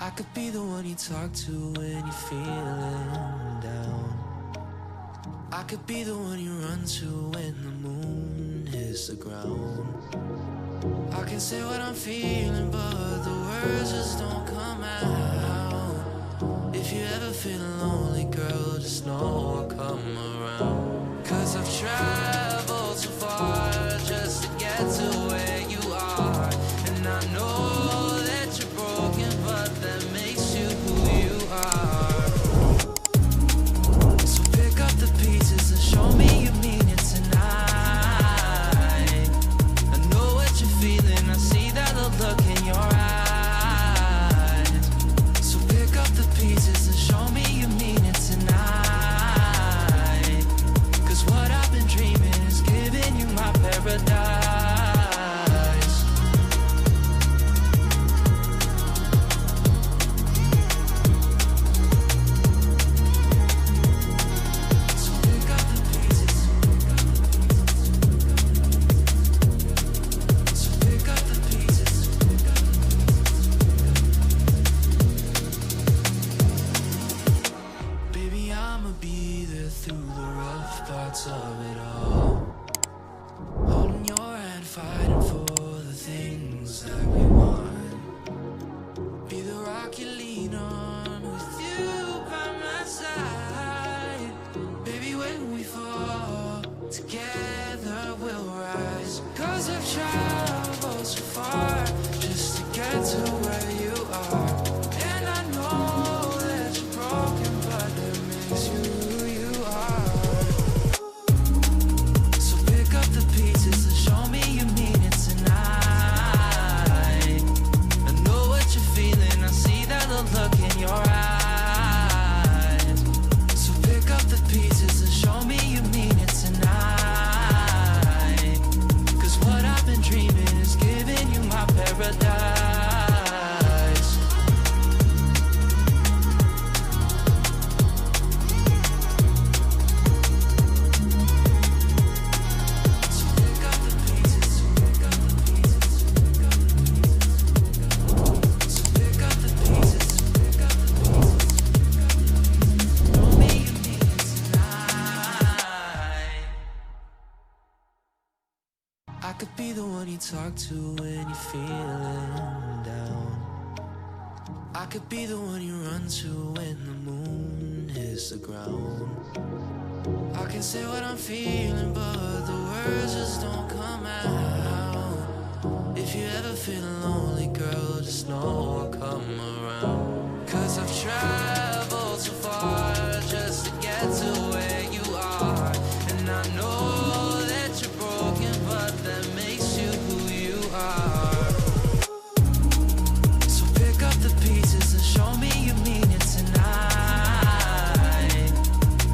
I could be the one you talk to when you're feeling down. I could be the one you run to when the moon hits the ground. I can say what I'm feeling, but the words just don't come out. If you ever feel lonely, girl, just know I'll come around. 'Cause I've traveled so far just to get to where you are. And I know that you're broken, but that makes you who you are. So pick up the pieces and show me you mean it tonight. I know what you're feeling, I see that look in your eyes. So pick up the pieces and show me you mean it tonight. 'Cause what I've been dreaming is giving you my paradise. Through the rough parts of it all, holding your hand, fighting for the things that we want. Be the rock you lean on, with you by my side. Baby, when we fall, together we'll rise. 'Cause I've traveled so far just to get to where you are. And I know that you're broken, but that makes you look in your eyes. So pick up the pieces and show me you mean it tonight. 'Cause what I've been dreaming is giving you my paradise. I could be the one you talk to when you're feeling down. I could be the one you run to when the moon hits the ground. I can say what I'm feeling, but the words just don't come out. If you ever feel lonely, girl, just know I'll come around. 'Cause I've traveled so far just to get to where you are. And I know that you're broken, but that makes you who you are. So pick up the pieces and show me you mean it tonight.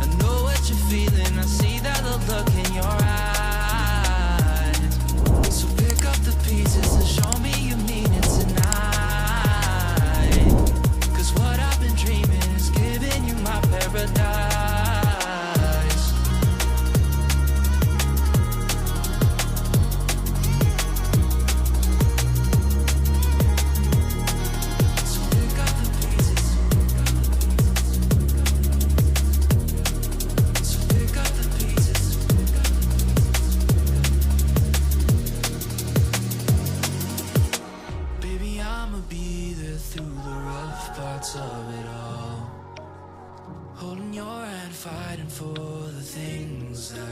I know what you're feeling, I see that look in your eyes. So pick up the pieces and show me you mean it tonight. 'Cause what I've been dreaming is giving you my paradise. Through the rough parts of it all, holding your hand, fighting for the things that